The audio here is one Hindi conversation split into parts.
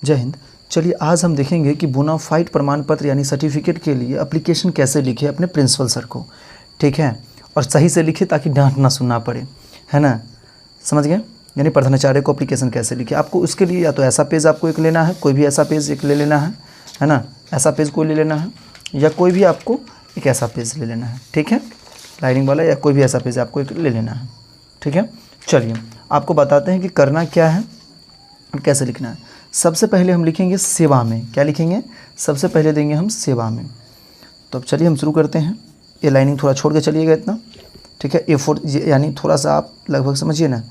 जय हिंद। चलिए आज हम देखेंगे कि बोनाफाइड प्रमाण पत्र यानी सर्टिफिकेट के लिए एप्लीकेशन कैसे लिखे अपने प्रिंसिपल सर को, ठीक है, और सही से लिखे ताकि डांट ना सुनना पड़े, है ना, समझ गए। यानी प्रधानाचार्य को एप्लीकेशन कैसे लिखे, आपको उसके लिए या तो ऐसा पेज आपको एक लेना है, कोई भी ऐसा पेज एक ले लेना है ना, ऐसा पेज कोई ले लेना है, या कोई भी आपको एक ऐसा पेज ले लेना है, ठीक है, लाइनिंग वाला, या कोई भी ऐसा पेज आपको एक ले लेना है, ठीक है। चलिए आपको बताते हैं कि करना क्या है और कैसे लिखना है। सबसे पहले हम लिखेंगे सेवा में। क्या लिखेंगे? सबसे पहले देंगे हम सेवा में। तो अब चलिए हम शुरू करते हैं। ये लाइनिंग थोड़ा छोड़ के चलिएगा इतना, ठीक है। A4 यानी थोड़ा सा आप लगभग समझिए ना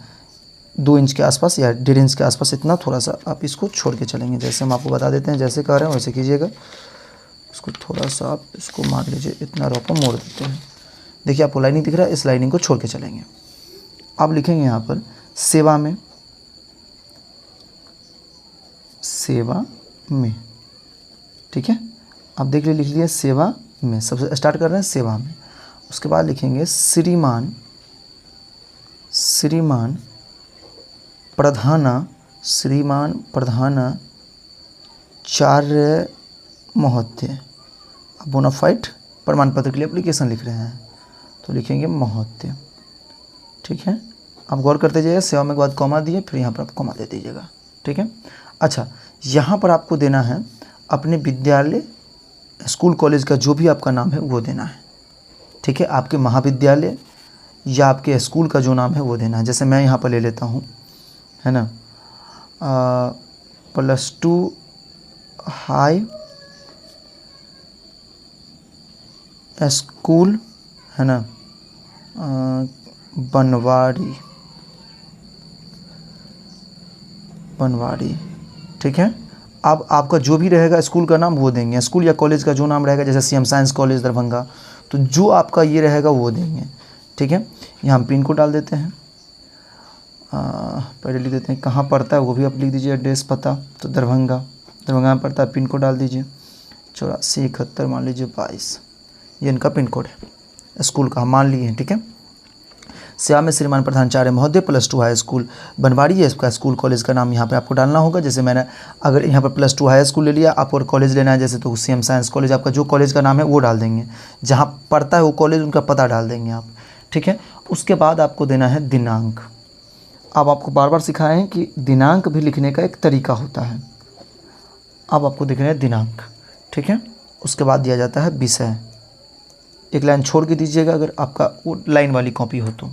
2 इंच के आसपास या 1.5 इंच के आसपास, इतना थोड़ा सा आप इसको छोड़ के चलेंगे। जैसे हम आपको बता देते हैं, जैसे कह रहे हैं वैसे कीजिएगा। इसको थोड़ा सा आप इसको मान लीजिए, इतना रॉप मोड़ देते हैं। देखिए आपको लाइनिंग दिख रहा है, इस लाइनिंग को छोड़ के चलेंगे। अब लिखेंगे यहाँ पर सेवा में, सेवा में, ठीक है। आप देख लिख लिया सेवा में, सबसे स्टार्ट कर रहे हैं सेवा में। उसके बाद लिखेंगे श्रीमान, श्रीमान प्रधाना, श्रीमान प्रधानाचार्य महोदय। बोनाफाइड प्रमाण पत्र के लिए एप्लीकेशन लिख रहे हैं तो लिखेंगे महोदय, ठीक है। आप गौर करते जाइएगा, सेवा में के बाद कॉमा दिए, फिर यहाँ पर आप कॉमा दे दीजिएगा, ठीक है। अच्छा, यहाँ पर आपको देना है अपने विद्यालय, स्कूल कॉलेज का जो भी आपका नाम है वो देना है, ठीक है। आपके महाविद्यालय या आपके स्कूल का जो नाम है वो देना है। जैसे मैं यहाँ पर ले लेता हूँ, है ना, +2 हाई स्कूल, है ना, बनवाड़ी, बनवाड़ी, ठीक है। अब आपका जो भी रहेगा स्कूल का नाम वो देंगे, स्कूल या कॉलेज का जो नाम रहेगा, जैसे सीएम साइंस कॉलेज दरभंगा, तो जो आपका ये रहेगा वो देंगे, ठीक है। यहाँ हम पिन कोड डाल देते हैं, पहले लिख देते हैं कहाँ पड़ता है वो भी आप लिख दीजिए, एड्रेस पता, तो दरभंगा, दरभंगा में पड़ता है। पिन कोड डाल दीजिए 8471 मान लीजिए 22, ये इनका पिन कोड है स्कूल का, हम मान लिए हैं, ठीक है। सेवा में श्रीमान प्रधानाचार्य महोदय +2 हाई स्कूल बनवाड़ी है इसका स्कूल कॉलेज का नाम यहाँ पे आपको डालना होगा। जैसे मैंने अगर यहाँ पर +2 हाई स्कूल ले लिया, आप और कॉलेज लेना है जैसे, तो सीएम साइंस कॉलेज, आपका जो कॉलेज का नाम है वो डाल देंगे, जहाँ पढ़ता है वो कॉलेज उनका पता डाल देंगे आप, ठीक है। उसके बाद आपको देना है दिनांक। अब आपको बार बार सिखाए हैं कि दिनांक भी लिखने का एक तरीका होता है। अब आपको दिख रहा है दिनांक, ठीक है। उसके बाद दिया जाता है विषय, एक लाइन छोड़ के दीजिएगा अगर आपका वो लाइन वाली कॉपी हो तो।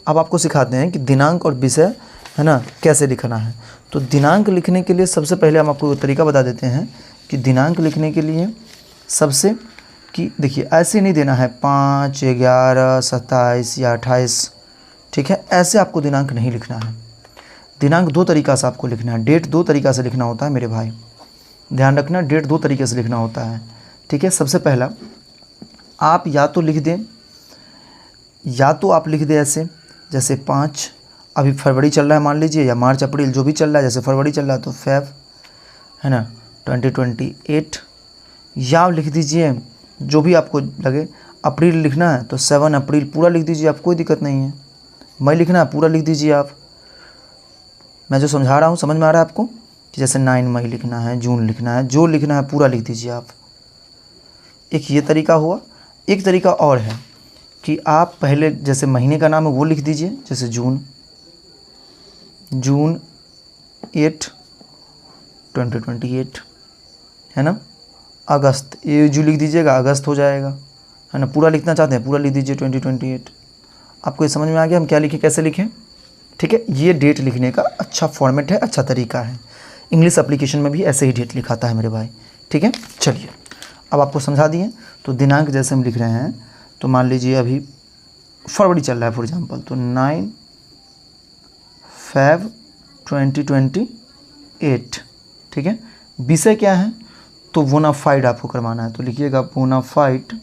अब आपको सिखाते हैं कि दिनांक और विषय, है ना, कैसे लिखना है। तो दिनांक लिखने के लिए सबसे पहले हम आपको तरीका बता देते हैं कि दिनांक लिखने के लिए सबसे, कि देखिए ऐसे नहीं देना है 5, 11, 27 या 28, ठीक है। ऐसे आपको दिनांक नहीं लिखना है। दिनांक 2 तरीक़ा से आपको लिखना है, डेट 2 तरीक़ा से लिखना होता है मेरे भाई, ध्यान रखना, डेट 2 तरीके से लिखना होता है, ठीक है। सबसे पहला आप या तो लिख दें, या तो आप लिख दें ऐसे, जैसे 5, अभी फरवरी चल रहा है मान लीजिए, या मार्च अप्रैल जो भी चल रहा है, जैसे फरवरी चल रहा है तो फेब, है ना, 2028, या आप लिख दीजिए जो भी आपको लगे। अप्रैल लिखना है तो 7 अप्रैल पूरा लिख दीजिए, आप कोई दिक्कत नहीं है। मई लिखना है पूरा लिख दीजिए आप। मैं जो समझा रहा हूँ समझ में आ रहा है आपको, कि जैसे 9 मई लिखना है, जून लिखना है, जो लिखना है पूरा लिख दीजिए आप। एक ये तरीका हुआ। एक तरीका और है कि आप पहले जैसे महीने का नाम है वो लिख दीजिए, जैसे जून, जून 8 2028, है ना। अगस्त, ये जो लिख दीजिएगा अगस्त हो जाएगा, है ना। पूरा लिखना चाहते हैं पूरा लिख दीजिए 2028। आपको ये समझ में आ गया हम क्या लिखें कैसे लिखें, ठीक है। ये डेट लिखने का अच्छा फॉर्मेट है, अच्छा तरीका है। इंग्लिश एप्लीकेशन में भी ऐसे ही डेट लिखाता है मेरे भाई, ठीक है। चलिए अब आपको समझा दिए। तो दिनांक जैसे हम लिख रहे हैं, तो मान लीजिए अभी फरवरी चल रहा है फॉर एग्जांपल, तो 9 फेब 2028, ठीक है। विषय क्या है, तो बोनाफाइड आपको करवाना है, तो लिखिएगा बोनाफाइड,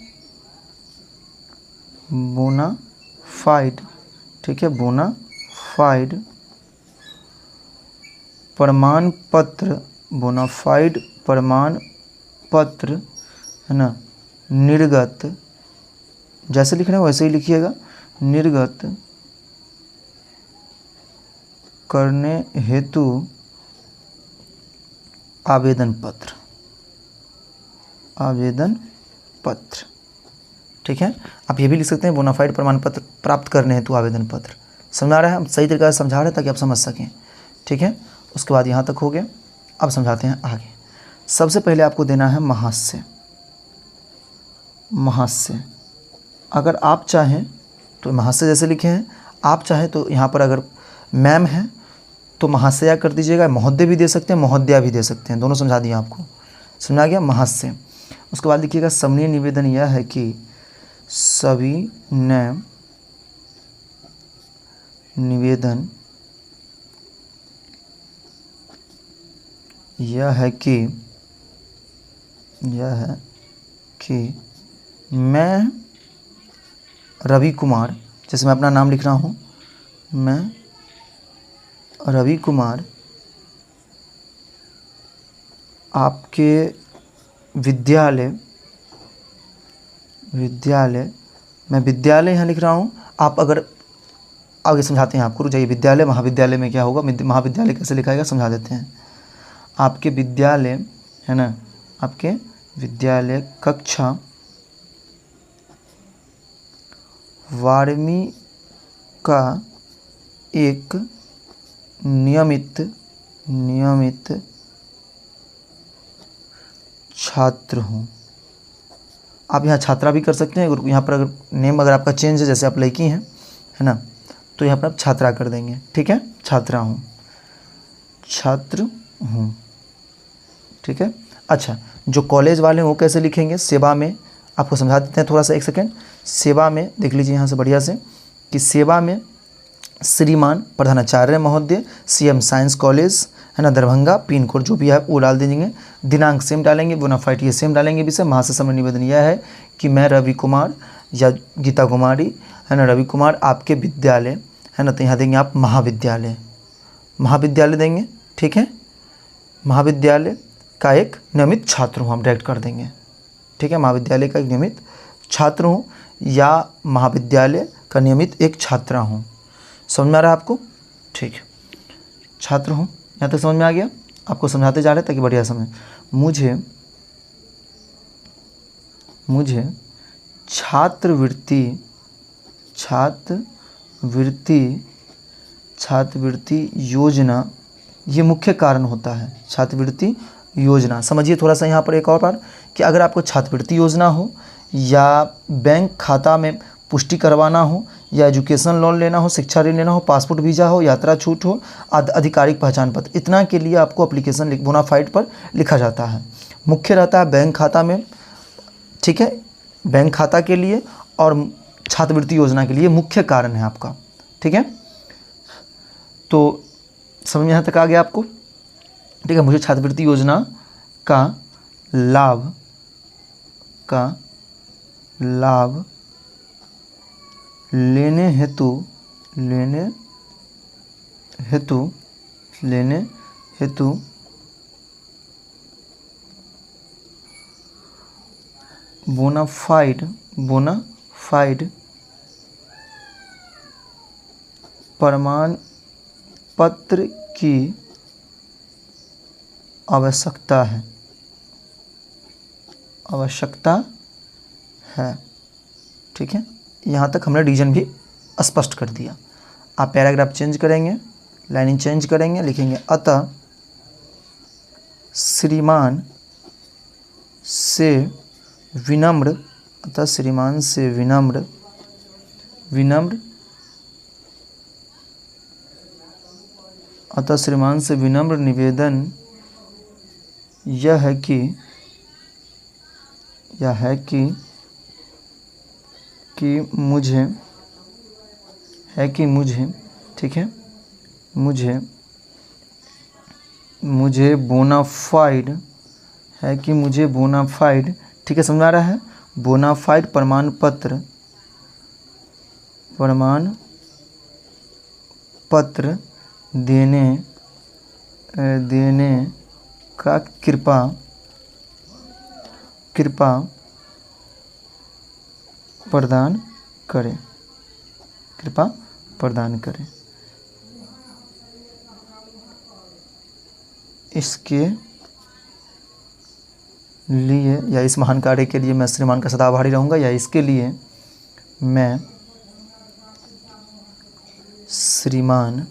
बोनाफाइड, ठीक है, बोनाफाइड प्रमाण पत्र, बोनाफाइड प्रमाण पत्र, है ना, निर्गत, जैसे लिखना है वैसे ही लिखिएगा, निर्गत करने हेतु आवेदन पत्र, आवेदन पत्र, ठीक है। आप ये भी लिख सकते हैं बोनाफाइड प्रमाण पत्र प्राप्त करने हेतु आवेदन पत्र। समझा रहा है, हम सही तरीके से समझा रहे हैं ताकि आप समझ सकें, ठीक है। उसके बाद यहाँ तक हो गया। अब समझाते हैं आगे। सबसे पहले आपको देना है महास्य। महास्य अगर आप चाहें तो महास्य जैसे लिखे हैं, आप चाहें तो यहाँ पर अगर मैम है तो महाशया कर दीजिएगा, महोदय भी दे सकते हैं, महोदया भी दे सकते हैं, दोनों समझा दिया आपको। समझा गया महास्य। उसके बाद लिखिएगा समनीय निवेदन यह है कि सभी ने निवेदन यह है कि मैं रवि कुमार, जैसे मैं अपना नाम लिख रहा हूँ, मैं रवि कुमार आपके विद्यालय, मैं विद्यालय यहाँ लिख रहा हूँ। आप अगर आगे समझाते हैं आपको, रुक जाइए। विद्यालय महाविद्यालय में क्या होगा, महाविद्यालय कैसे लिखाएगा समझा देते हैं। आपके विद्यालय है ना, आपके विद्यालय कक्षा 12वीं का एक नियमित छात्र हूँ। आप यहाँ छात्रा भी कर सकते हैं। यहाँ पर अगर नेम अगर आपका चेंज है, जैसे आप लड़की हैं है ना, तो यहाँ पर आप छात्रा कर देंगे, ठीक है। छात्रा हूँ, छात्र हूँ, ठीक है। अच्छा, जो कॉलेज वाले हैं वो कैसे लिखेंगे, सेवा में आपको समझा देते हैं थोड़ा सा, एक सेकेंड। सेवा में देख लीजिए यहाँ से बढ़िया से कि सेवा में श्रीमान प्रधानाचार्य महोदय, सीएम साइंस कॉलेज है ना दरभंगा, पिन कोड जो भी है वो डाल दीजिए, दिनांक सेम डालेंगे, बोनाफाइड ये सेम डालेंगे। विषय महाशय समय निवेदन यह है कि मैं रवि कुमार या गीता कुमारी है ना, रवि कुमार आपके विद्यालय है ना, तो यहाँ देंगे आप महाविद्यालय, महाविद्यालय देंगे, ठीक है। महाविद्यालय का एक नियमित छात्र हूँ, हम डायरेक्ट कर देंगे, ठीक है। महाविद्यालय का एक नियमित छात्र हूँ या महाविद्यालय का नियमित एक छात्रा हूँ। समझ में आ रहा है आपको, ठीक है। छात्र हूँ, यहाँ तक समझ में आ गया। आपको समझाते जा रहे हैं ताकि बढ़िया समझ। मुझे छात्रवृत्ति योजना, ये मुख्य कारण होता है। छात्रवृत्ति योजना समझिए थोड़ा सा यहाँ पर एक और बार कि अगर आपको छात्रवृत्ति योजना हो या बैंक खाता में पुष्टि करवाना हो या एजुकेशन लोन लेना हो, शिक्षा ऋण लेना हो, पासपोर्ट वीज़ा हो, यात्रा छूट हो, आधिकारिक पहचान पत्र, इतना के लिए आपको एप्लीकेशन बोनाफाइड पर लिखा जाता है। मुख्य रहता है बैंक खाता में, ठीक है, बैंक खाता के लिए और छात्रवृत्ति योजना के लिए मुख्य कारण है आपका, ठीक है। तो समझ में यहाँ तक आ गया आपको, ठीक है। मुझे छात्रवृत्ति योजना का लाभ लेने हेतु बोनाफाइड प्रमाण पत्र की आवश्यकता है, ठीक है। यहाँ तक हमने रीजन भी स्पष्ट कर दिया। आप पैराग्राफ चेंज करेंगे, लाइनिंग चेंज करेंगे, लिखेंगे अतः श्रीमान से विनम्र निवेदन यह है कि मुझे ठीक है, मुझे बोनाफाइड ठीक है, समझ आ रहा है। बोनाफाइड प्रमाण पत्र देने का कृपा प्रदान करें। इसके लिए या इस महान कार्य के लिए मैं श्रीमान का सदा आभारी रहूँगा, या इसके लिए मैं श्रीमान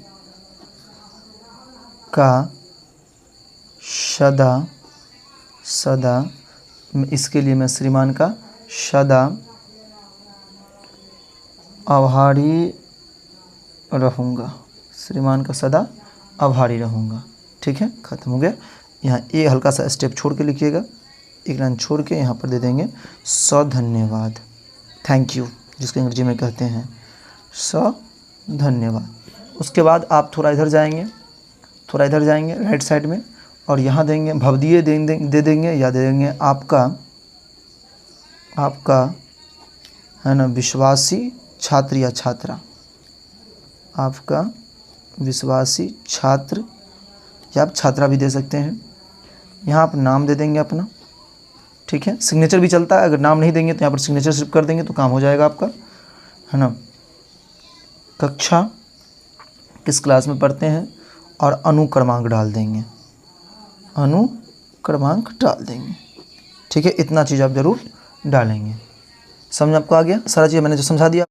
का इसके लिए मैं श्रीमान का सदा आभारी रहूँगा, श्रीमान का सदा आभारी रहूँगा। ठीक है, ख़त्म हो गया। यहाँ ए हल्का सा स्टेप छोड़ के लिखिएगा, एक लाइन छोड़ के यहाँ पर दे देंगे धन्यवाद, थैंक यू, जिसको अंग्रेजी में कहते हैं धन्यवाद। उसके बाद आप थोड़ा इधर जाएंगे राइट साइड में, और यहाँ देंगे भवदीय दे देंगे या दे देंगे आपका है ना विश्वासी छात्र या छात्रा, आपका विश्वासी छात्र, या आप छात्रा भी दे सकते हैं। यहाँ आप नाम दे देंगे अपना। ठीक है, सिग्नेचर भी चलता है, अगर नाम नहीं देंगे तो यहाँ पर सिग्नेचर सिर्फ कर देंगे तो काम हो जाएगा आपका, है ना। कक्षा किस क्लास में पढ़ते हैं और अनुक्रमांक डाल देंगे, अनुक्रमांक डाल देंगे। ठीक है, इतना चीज़ आप ज़रूर डालेंगे। समझ आपको आ गया? सारा चीज़ मैंने जो समझा दिया।